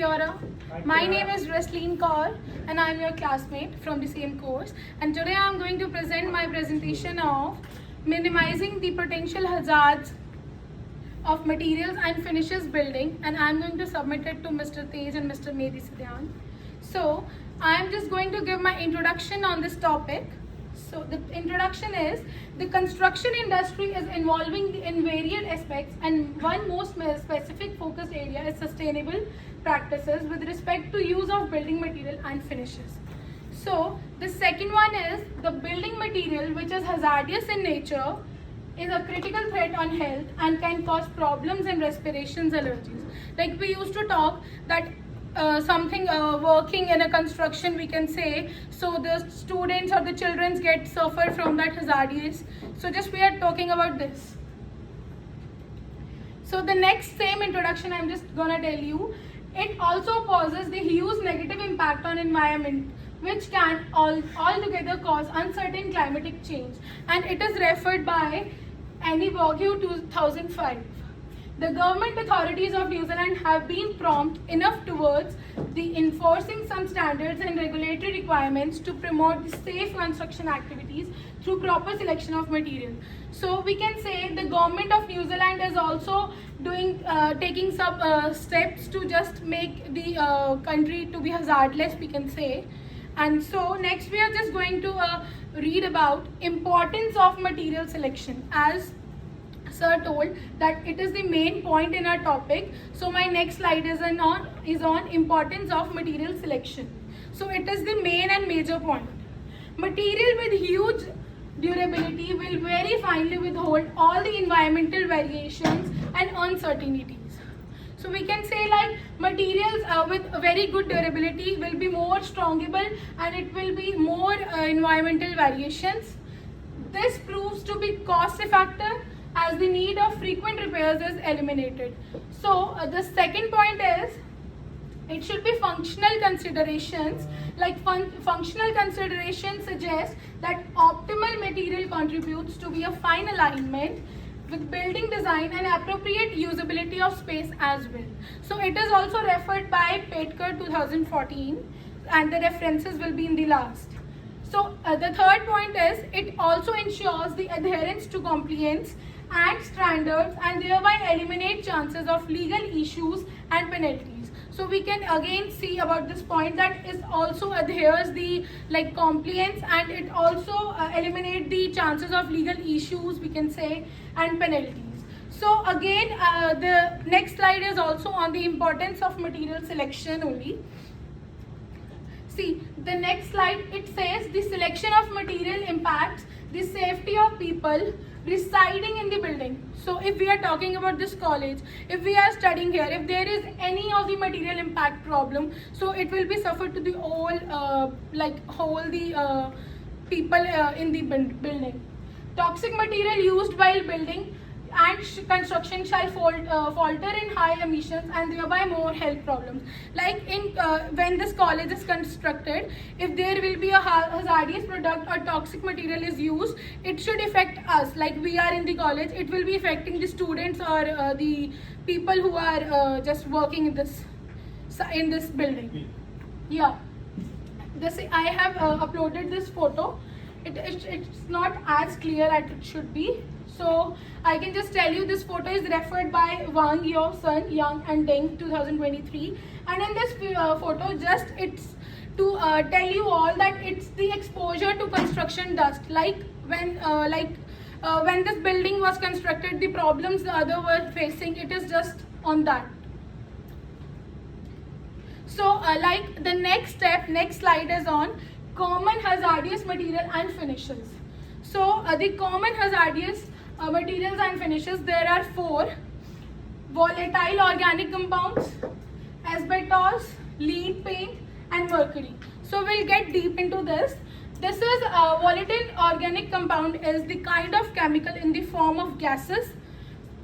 Kiora. My name is Resleen Kaur and I am your classmate from the same course, and today I am going to present my presentation of minimizing the potential hazards of materials and finishes building, and I am going to submit it to Mr. Tej and Mr. Mehdi Sidyan. So I am just going to give my introduction on this topic. So the introduction is the construction industry is involving in varied aspects, and one most specific focused area is sustainable practices with respect to use of building material and finishes. So the second one is the building material which is hazardous in nature is a critical threat on health and can cause problems in respirations allergies. Like we used to talk that something working in a construction, we can say, so the students or the children get suffer from that hazardous. So just we are talking about this. So the next same introduction I'm just gonna tell you, it also poses the huge negative impact on environment, which can altogether cause uncertain climatic change, and it is referred by Annie Bourgeois 2005. The government authorities of New Zealand have been prompt enough towards the enforcing some standards and regulatory requirements to promote the safe construction activities through proper selection of material. So we can say the government of New Zealand is also doing taking some steps to just make the country to be hazardless, we can say. And so next we are just going to read about importance of material selection, as sir told that it is the main point in our topic. So my next slide is on importance of material selection. So it is the main and major point. Material with huge durability will very finely withhold all the environmental variations and uncertainties. So we can say like materials with very good durability will be more strongable and it will be more environmental variations. This proves to be cost effective as the need of frequent repairs is eliminated. So the second point is it should be functional considerations. Like functional considerations suggest that optimal material contributes to be a fine alignment with building design and appropriate usability of space as well. So it is also referred by Petker 2014, and the references will be in the last. So the third point is it also ensures the adherence to compliance and standards and thereby eliminate chances of legal issues and penalties. So we can again see about this point that is also adheres the like compliance, and it also eliminate the chances of legal issues, we can say, and penalties. So again the next slide is also on the importance of material selection only. See the next slide, it says the selection of material impacts the safety of people residing in the building. So if we are talking about this college, if we are studying here, if there is any of the material impact problem, so it will be suffered to the whole people in the building. Toxic material used while building and construction shall falter in high emissions and thereby more health problems. Like in when this college is constructed, if there will be a hazardous product or toxic material is used, it should affect us. Like we are in the college, it will be affecting the students or the people who are just working in this building. Yeah, this I have uploaded this photo. It's not as clear as it should be. So I can just tell you this photo is referred by Wang Yeo Sun, Young and Deng 2023, and in this photo just it's to tell you all that it's the exposure to construction dust, like when this building was constructed, the problems the other were facing, it is just on that. So like the next slide is on common hazardous material and finishes. So the common hazardous materials and finishes, there are 4: volatile organic compounds, asbestos, lead paint, and mercury. So we'll get deep into this. This is volatile organic compound is the kind of chemical in the form of gases.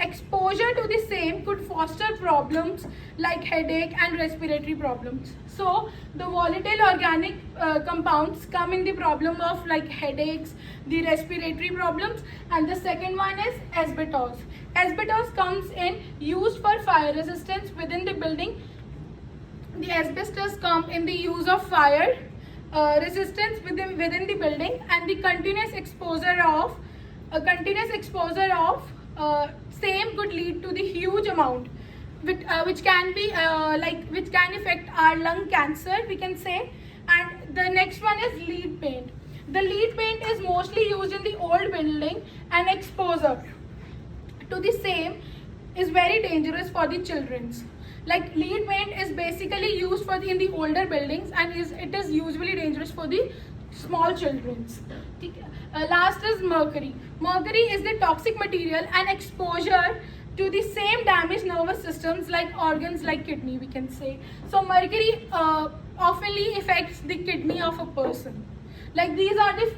Exposure to the same could foster problems like headache and respiratory problems. So the volatile organic compounds come in the problem of like headaches, the respiratory problems, and the second one is asbestos. Asbestos comes in used for fire resistance within the building The asbestos come in the use of fire resistance within the building, and the continuous exposure of same could lead to the huge amount which can be which can affect our lung cancer, we can say. And the next one is lead paint. The lead paint is mostly used in the old building, and exposure to the same is very dangerous for the children's. Like lead paint is basically used for in the older buildings, and it is usually dangerous for the small children's. Last is mercury. Mercury is the toxic material, and exposure to the same damage nervous systems like organs like kidney, we can say. So mercury oftenly affects the kidney of a person. Like these are the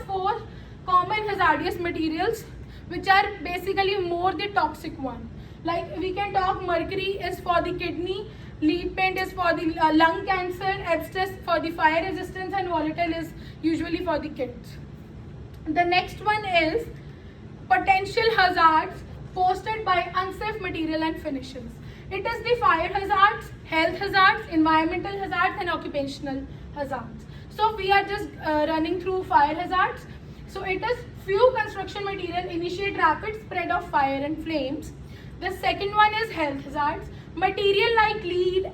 four common hazardous materials which are basically more the toxic one. Like we can talk, mercury is for the kidney, lead paint is for the lung cancer, asbestos for the fire resistance, and volatile is usually for the kids. The next one is potential hazards posted by unsafe material and finishes. It is the fire hazards, health hazards, environmental hazards, and occupational hazards. So we are just running through fire hazards. So it is few construction material initiate rapid spread of fire and flames. The second one is health hazards. Material like lead,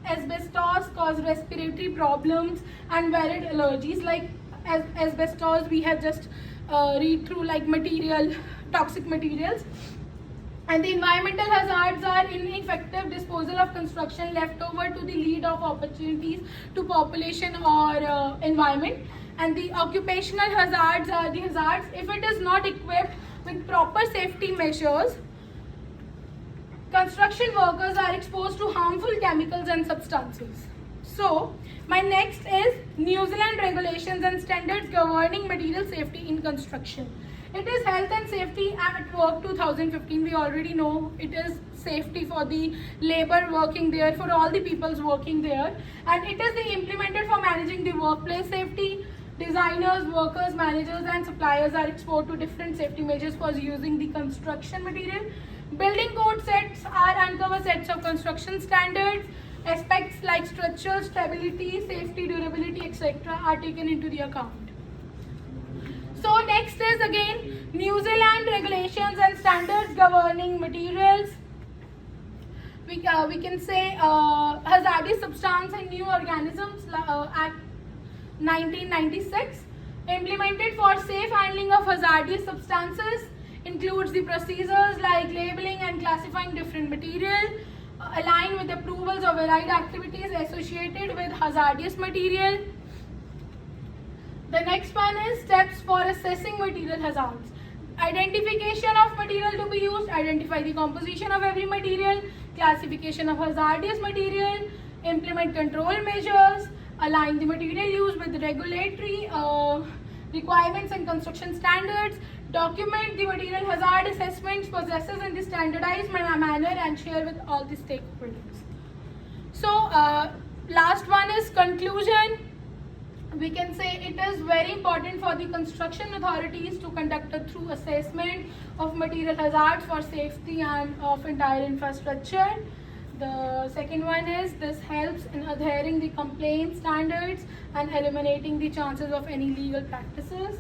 asbestos cause respiratory problems and varied allergies. Like asbestos, we have just read through like toxic materials. And the environmental hazards are ineffective disposal of construction left over to the lead of opportunities to population or environment. And the occupational hazards are the hazards if it is not equipped with proper safety measures. Construction workers are exposed to harmful chemicals and substances. So, my next is New Zealand regulations and standards governing material safety in construction. It is Health and Safety at Work 2015. We already know it is safety for the labor working there, for all the peoples working there. And it is implemented for managing the workplace safety. Designers, workers, managers, and suppliers are exposed to different safety measures for using the construction material. Building code sets are uncover sets of construction standards. Aspects like structural stability, safety, durability, etc. are taken into the account. So next is again New Zealand regulations and standards governing materials. We can say hazardous substance and new organisms Act 1996, implemented for safe handling of hazardous substances, includes the procedures like labeling and classifying different material, align with approvals of allied activities associated with hazardous material. The next one is steps for assessing material hazards. Identification of material to be used, identify the composition of every material, classification of hazardous material, implement control measures, align the material used with regulatory requirements and construction standards, document the material hazard assessments, processes in the standardized manner, and share with all the stakeholders. So last one is conclusion. We can say it is very important for the construction authorities to conduct a thorough assessment of material hazards for safety and of entire infrastructure. The second one is this helps in adhering the complaint standards and eliminating the chances of any legal practices,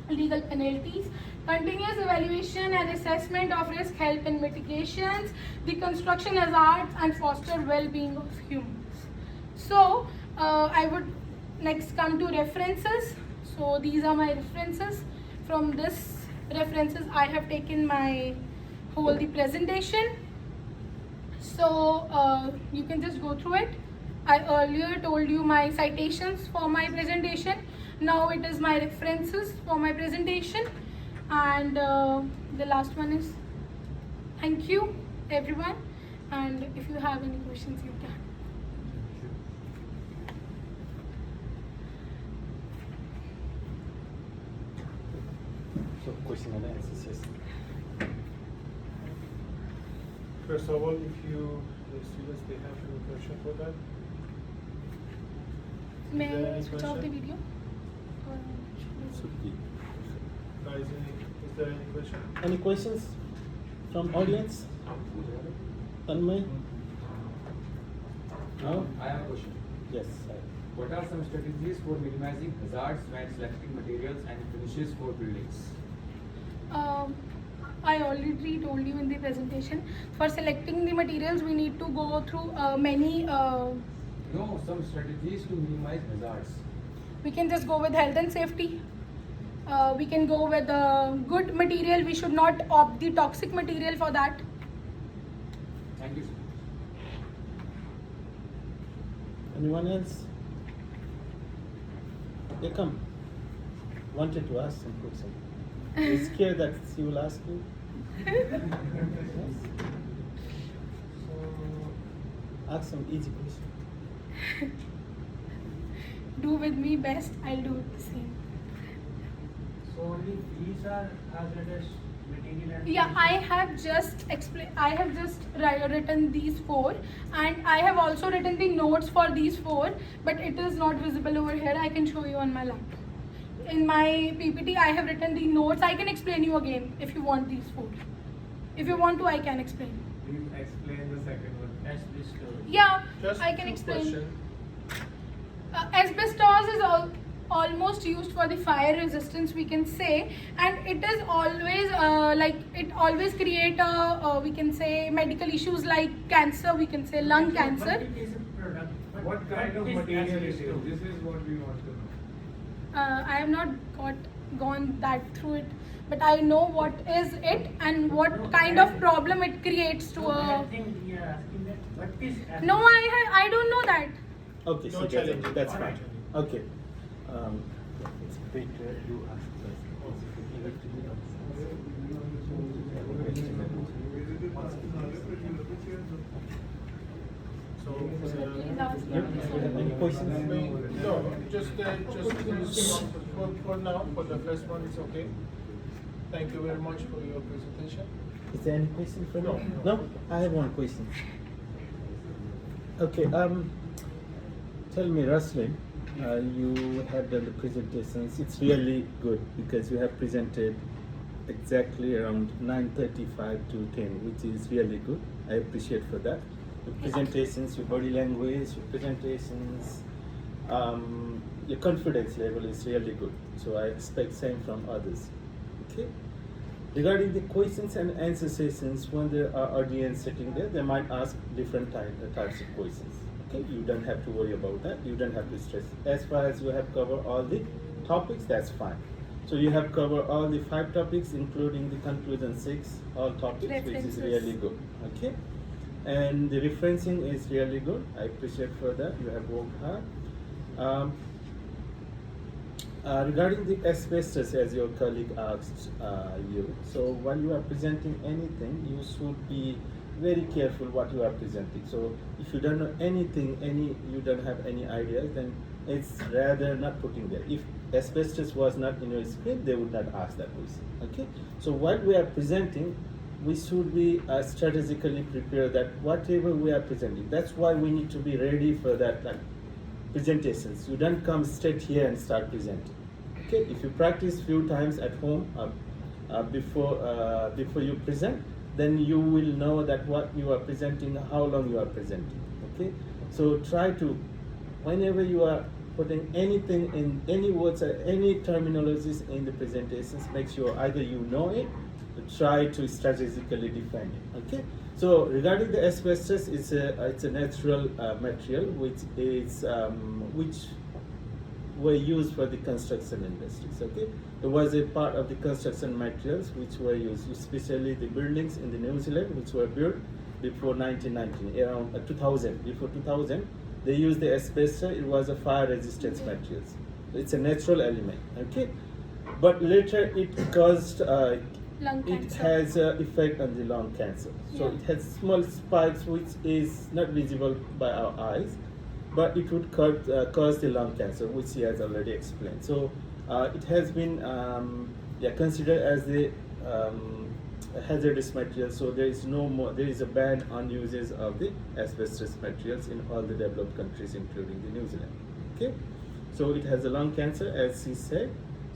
legal penalties. Continuous evaluation and assessment of risk help in mitigations, the construction hazards, and foster well-being of humans. So I would next come to references. So these are my references. From this references I have taken my whole the presentation. So you can just go through it. I earlier told you my citations for my presentation. Now it is my references for my presentation. And the last one is thank you everyone. And if you have any questions, you can. So question and answers, yes. First of all, if the students, they have any question for that? May I switch off the video? Guys, is there any question? Any questions from audience? Tanmay? No? I have a question. Yes, sir. What are some strategies for minimizing hazards when selecting materials and finishes for buildings? I already told you in the presentation. For selecting the materials, we need to go through many. No, some strategies to minimize hazards. We can just go with health and safety. We can go with good material. We should not opt the toxic material for that. Thank you, sir. Anyone else? Yeah, come. Wanted to ask some question. You scared that she will ask you? Yes. So, Ask some easy question. Do with me best. I'll do it the same. So only these are hazardous material and Yeah, I have just written these 4, and I have also written the notes for these 4, but it is not visible over here. I can show you on my laptop. In my PPT, I have written the notes. I can explain you again if you want these 4. If you want to, I can explain. Please explain the second one. asbestos. Yeah, just I can two explain. question. Asbestos is almost used for the fire resistance, we can say, and it is always it always create we can say medical issues like cancer, we can say lung But cancer. it is a product. But What kind of is material it is? asbestos? This is what we want to know. I have not gone that through it, but I know what is it and what kind of problem it creates to So a. I think we are asking that what is asbestos? No, I don't know that. Okay, so No challenge. that's All fine. right. Okay. It's better you ask So, Please ask me. Any questions? no, just for now, for the first one, it's okay. Thank you very much for your presentation. Is there any question for me? No. No? I have one question. Okay, tell me, Raslin, you have done the presentations. It's really good because you have presented exactly around 9:35 to 10, which is really good. I appreciate for that. Your presentations, your body language, your presentations, your confidence level is really good. So I expect same from others. Okay. Regarding the questions and answer sessions, when there are audience sitting there, they might ask different types of questions. Okay, you don't have to worry about that. You don't have to stress. As far as you have covered all the topics, that's fine. So you have covered all the 5 topics, including the conclusion 6, all topics, which is References. really good. Okay, and the referencing is really good. I appreciate for that. You have worked hard. Regarding the asbestos, as your colleague asked you, so while you are presenting anything, you should be very careful what you are presenting. So if you don't know anything, you don't have any ideas, then it's rather not putting there. If asbestos was not in your script, they would not ask that question. Okay. So while we are presenting, we should be strategically prepared that whatever we are presenting. That's why we need to be ready for that. Presentations. You don't come straight here and start presenting. Okay, if you practice few times at home before you present, then you will know that what you are presenting, how long you are presenting. Okay, so try to, whenever you are putting anything in any words or any terminologies in the presentations, make sure either you know it, or try to strategically define it. Okay. So regarding the asbestos, it's a natural material which were used for the construction industries. Okay, it was a part of the construction materials which were used, especially the buildings in the New Zealand which were built before 1990, around 2000. Before 2000, they used the asbestos. It was a fire resistance materials. It's a natural element. Okay, but later it caused. Lung It cancer. has an effect on the lung cancer. So Yeah. it has small spikes which is not visible by our eyes, but it would cause the lung cancer, which he has already explained. So it has been considered as the hazardous material. So there is no more. There is a ban on uses of the asbestos materials in all the developed countries, including the New Zealand. Okay, so it has a lung cancer, as he said.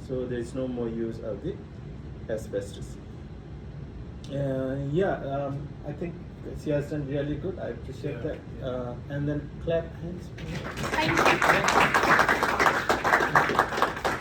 So there is no more use of the asbestos. I think She has done really good. I appreciate Yeah, that. And then clap hands. Thank you.